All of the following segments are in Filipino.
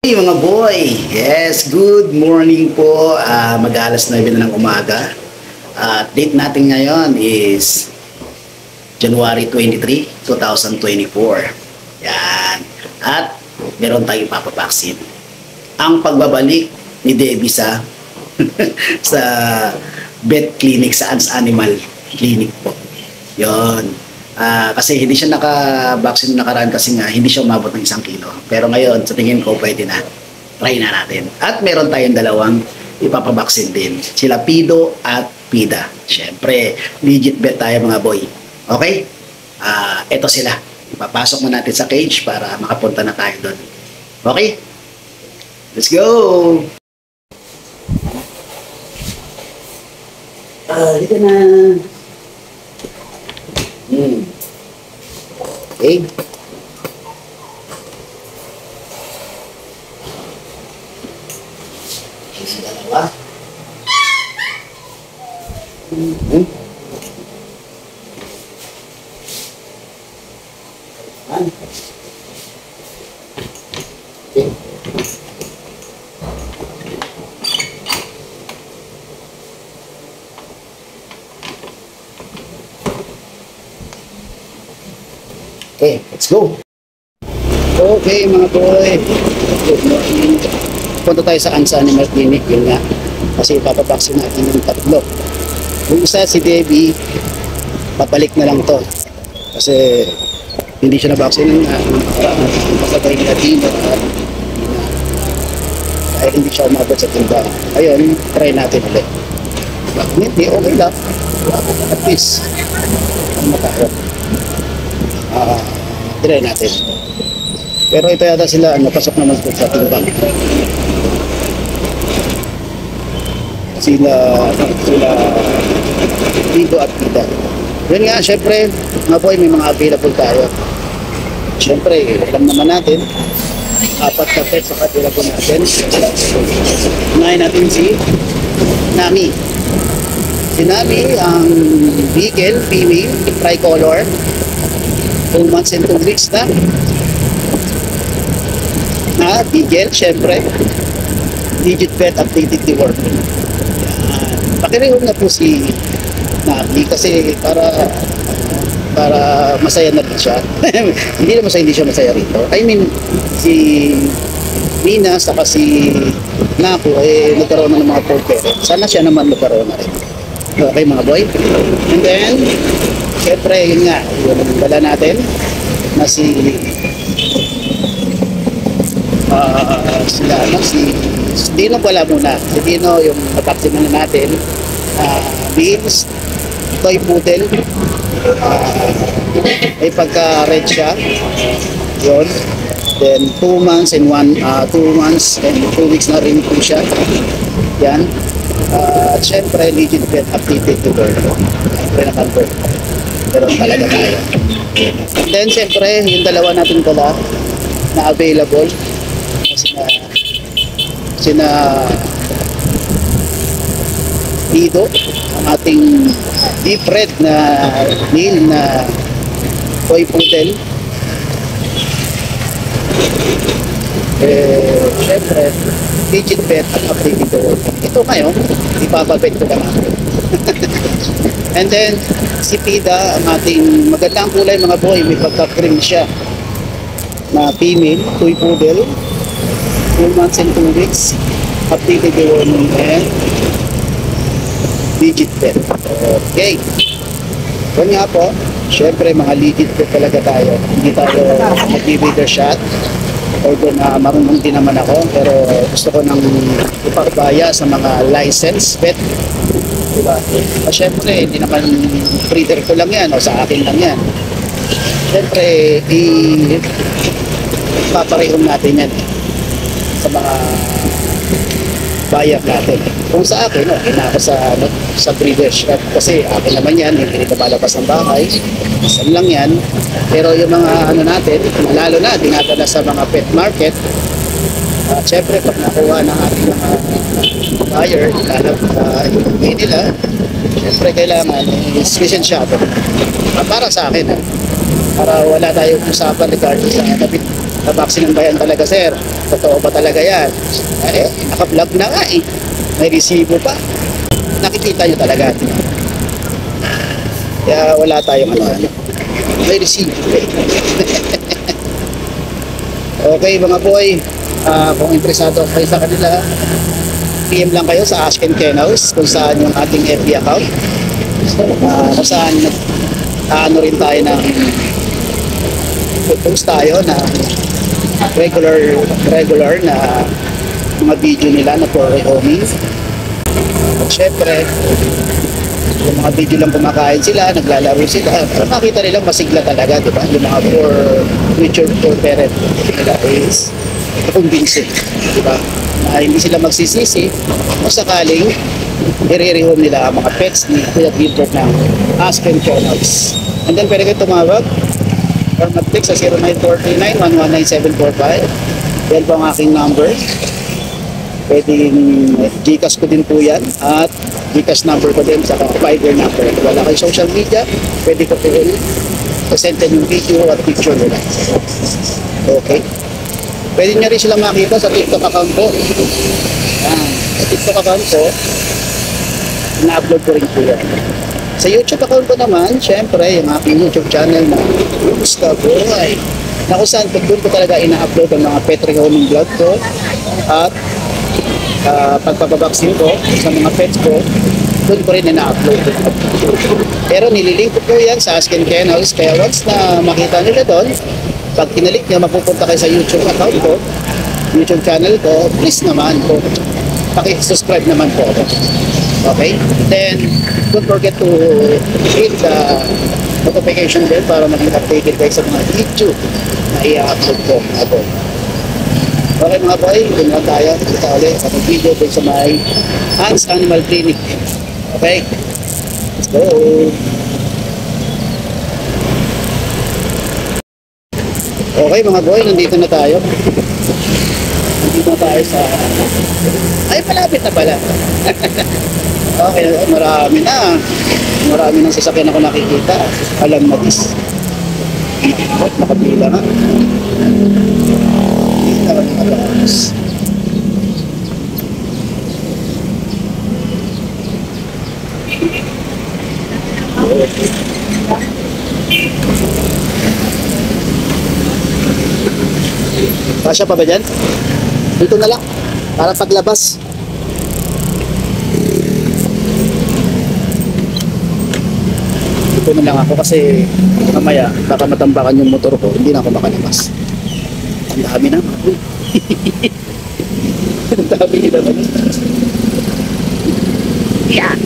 Hey mga boy, yes, good morning po. Mag-alas 9 na ng umaga. Date natin ngayon is January 23, 2024. Yan. At meron tayong papapaksin. Ang pagbabalik ni Debbie sa sa vet clinic, sa Ans Animal Clinic po. Yon. Kasi hindi siya naka-vaccine nakaraan kasi nga hindi siya umabot ng 1 kilo. Pero ngayon, sa tingin ko, pwede na. Try na natin. At meron tayong dalawang ipapabaksin din. Sila Pido at Pida. Siyempre, legit vet tayo mga boy. Okay? Eto sila. Ipapasok na natin sa cage para makapunta na tayo doon. Okay? Let's go! Dito na. Okay. Isa dalawa. Okay. Okay, let's go. Okay mga boy, good morning. Punta tayo sa Ans Animal Clinic, yun nga. Kasi ipapabaksin natin yung tatlo. Yung isa si Debbie, papalik na lang to. Kasi hindi siya na-vaccine nga. Pasagay ni Latino at dahil hindi siya umabot sa timba. Ayun, try natin ulit. Hindi, okay lang. At least, ano tayo. Try natin. Pero ito yata sila, pasok naman sa timbang. Sila Pido at Pida. Yun nga, syempre, mga boy, may mga available tayo. Syempre, alam naman natin, 4 na pets sa available natin. Unahin natin si Nami. Si Nami, ang beagle, female, tricolor. 2 months and 2 weeks na. Beagle, syempre. Legit vet updated the work. Pakirehom na po si Nami kasi para masaya na rin siya. Hindi naman hindi siya masaya rito. I mean, si Mina saka si Napo nagkaroon na ng mga poor parents. Sana siya naman nagkaroon na rin. Okay mga boy. And then, syempre, yun nga, yung dala natin na si Dino wala muna. Si Dino, yung napaksin na natin, Beans, Toy Poodle, may pagka-red siya, yun. Then, 2 months and 2 months and 2 weeks na rin po siya. Yan. At syempre, legit vet updated to bird. Syempre, na-convert. Pero talaga tayo. And then, syempre, yung dalawa natin pala na available. Sina Pido, ang ating deep red na male na toy poodle. Syempre, legit vet at updated to work. Ito ngayon, ipapabet ko lang natin. And then, si Pida, ang ating magandang kulay mga boy, may pagka-cream siya na female, toy poodle, 2 months and 2 weeks, updated deworming and legit vet. Okay. Yun nga po, syempre mga legit vet talaga tayo. Hindi tayo mag-breeder shot. Although na marunong din naman ako, pero gusto ko nang ipakbaya sa mga licensed vet. Diba? Syempre, hindi naman breeder ko lang yan o sa akin lang yan. Syempre, paparehong natin yan sa mga buyer natin. Kung sa akin, na ako sa breeder shop kasi akin naman yan, hindi nito palabas ng bahay. Isang lang yan. Pero yung mga natin, lalo na dinadala sa mga pet market, syempre pag nakuha ng ating mga buyer, hindi nila, syempre kailangan special shop para sa akin. Para wala tayong usapan regarding sa Nabaksinan ba yan talaga, sir? Totoo ba talaga yan? Eh, naka-vlog na nga eh. May resibo pa. Nakikita nyo talaga. Kaya wala tayong ano. May resibo. Okay mga boy, kung interesado kayo sa kanila, PM lang kayo sa Ask and Kennels kung saan yung ating FB account. Kung saan ano rin tayo ng post tayo na regular na mga video nila na for rehoming. At syempre, yung mga video lang kumakain sila, naglalaro sila, para makita nilang masigla talaga, di ba? Yung mga for future for parent nila is convincing, di ba? Na hindi sila magsisisi kung sakaling i-rehome nila ang mga pets ni Kuya Gilbert ng Ask and Kennels. And then pwede kayo tumawag or mag-text sa 0949-119-745. Yan po ang aking number. Pwedeng Gcash ko din po yan at Gcash number ko din sa Viber number. Kung wala kayo social media, pwede ko po rin presenten yung video at picture nila. Okay. Pwede nyo rin silang makita sa TikTok account ko. Yan. Sa TikTok account ko, na-upload ko rin po yan. Sa YouTube account ko naman, syempre, yung aking YouTube channel na Gusta Buhay. Na kung saan doon ko talaga ina-upload ang mga pet rehoming vlog ko at pagpapabaksin ko sa mga pets ko, doon ko rin ina-upload. Pero nililink ko po yan sa Ask and Kennels, kaya once na makita nila doon, pag kinalik nyo, mapupunta kayo sa YouTube account ko, YouTube channel ko, please naman po, paki-subscribe naman po ako. Okay? Then, don't forget to hit the notification bell para maging updated kayo sa mga video na i-upload ko. Okay mga boy, doon lang tayo. Kita ulit sa video doon sa may Hans Animal Clinic. Okay? Let's go! Okay mga boy, nandito na tayo. Nandito na tayo sa... Ay, malapit na pala. Okay, marami na. Marami ng sasakyan ako nakikita. Alam na dis. Nakapila nga. Kasya pa ba dyan? Dito na lang para paglabas. Dito na lang ako kasi mamaya baka matambakan yung motor ko, hindi na ako makalabas. Ang dami na. Ang dami nila naman. Yeah.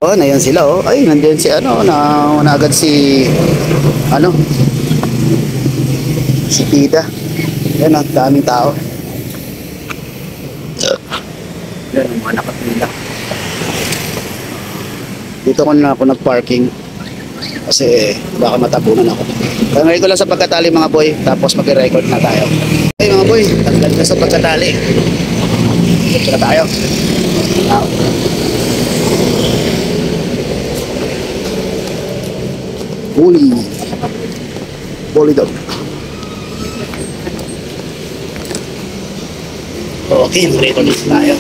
Oh, na yan sila oh. Ay, nandiyan si ano, na agad si ano? Si Tita. Yan ang daming tao. Yan ang mga nakapila. Dito ko na ako nag-parking kasi baka matapunan ako. Tanggalin ko lang sa pagkatali mga boy, tapos mag-record na tayo. Okay mga boy, tanggalin ko sa pagkatali. Ito na tayo. Wow. Bully dog. Okay, record na tayo.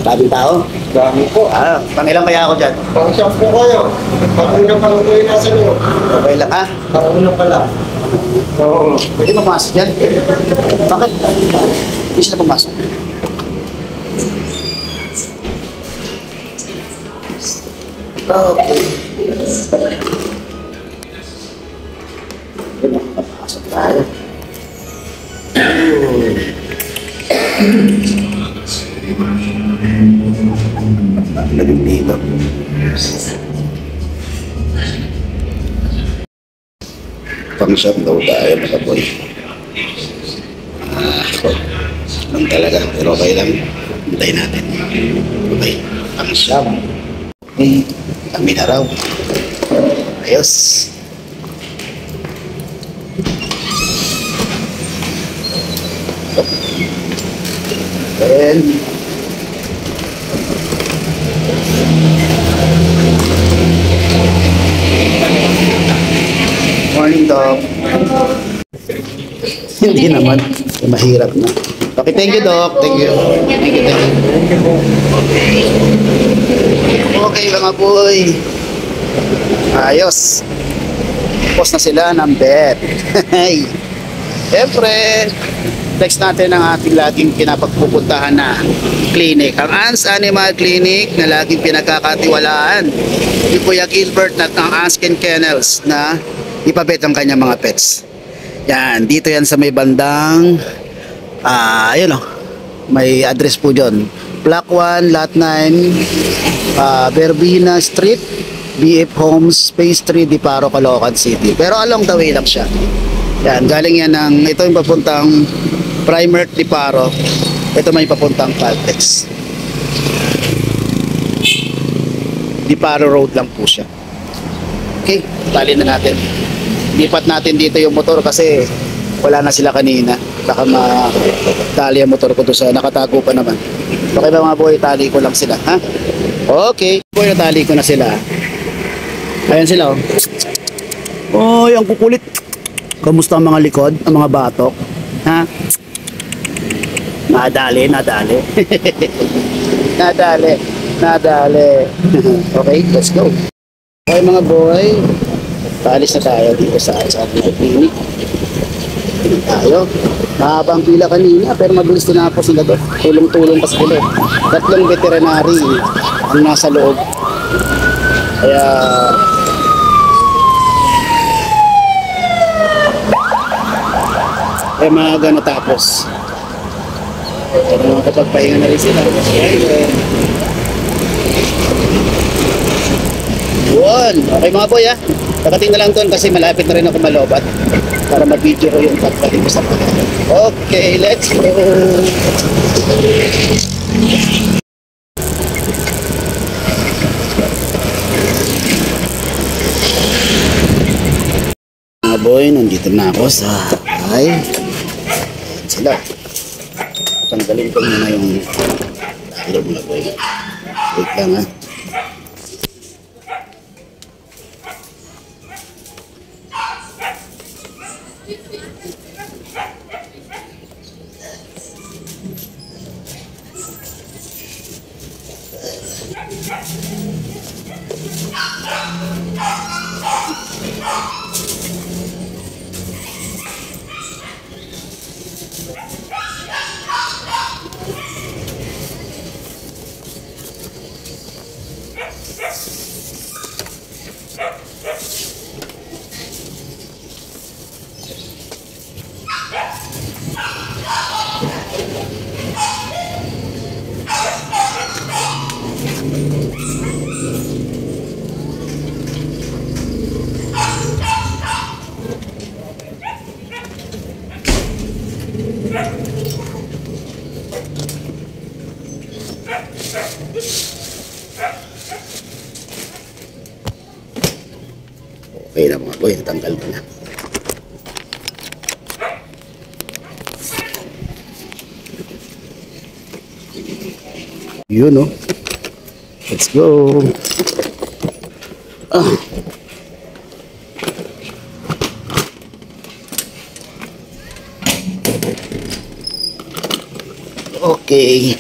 Daming tao? Dami po. Pangilang kaya ako dyan? Pang-shop po kayo. Pang-una pa lang po yung nasa loob. Okay lang ha? Pang-una pa lang. Oo. Pwede pumasok dyan? Bakit? Hindi sila pumasok. Okay. Papasok tayo. Laging dito. Pang-shop daw tayo mga boy. Lang talaga, pero okay lang. Hintayin natin. Okay, pang-shop. Okay, kami na raw. Ayos. Then, morning, Doc. Hindi naman. Mahirap na. Okay, thank you, Doc. Thank you. Thank you, thank you. Okay, mga boy. Ayos. Post na sila ng bed. Siyempre, next natin ang ating laging pinapagpupuntahan na clinic. Ang Ann's Animal Clinic na laging pinagkakatiwalaan ni Kuya Gilbert at ng Anskin Kennels na ipabet ang kanyang mga pets. Yan, dito yan sa may bandang ayun o, may address po dyan. Block 1, Lot 9, Verbena Street, BF Homes, Phase 3, Diparo, Caloocan City. Pero along the way lang siya. Yan, galing yan ng, ito yung papuntang Primer Diparo. Ito may papuntang Caltex. Diparo Road lang po siya. Okay, tali na natin. Lipat natin dito yung motor kasi wala na sila kanina. Baka matali ang motor ko doon sa nakatago pa naman. Okay ba mga boy, tali ko lang sila, ha? Okay, boy, natali ko na sila. Ayan sila, oh. Oy, ang kukulit. Kamusta ang mga likod, ang mga batok? Ha? Nadali. Nadali. Okay, let's go. Okay mga boy, paalis na tayo dito sa ating clinic. Tayo. Mahabang pila kanina pero mabilis tinapos sila doon. Tulong-tulong pa sila. 3 veterinary ang nasa loob. Kaya maaga natapos. Pero makapagpahinga na rin sila. Yun. Okay mga boy, ha. Nakating na lang doon kasi malapit na rin ako malobat para mag-video ko yung pagpaling ko sa pagkain. Okay, let's go. Mga boy, nandito na ako sa bahay. Ayan sila. Tanggalin ko muna yung talo mga boy. Wait lang, ha. Okay na mga boy, natanggal ko na. Yun, no? Let's go. Okay.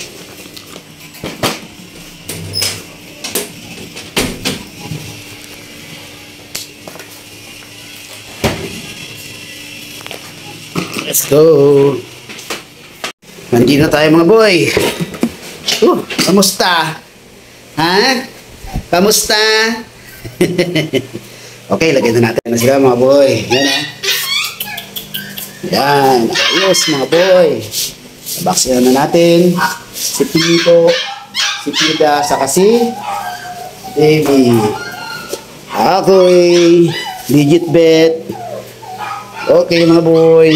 Let's go. Nandito tayo mga boy. Kamusta? Ha? Kamusta? Okay, lagyan na natin na sila mga boy. Yan, ha? Yan. Ayos mga boy. Baksihan na natin. Si Pito, si Pida, saka si Davey. Ako'y legit bet. Okay mga boy.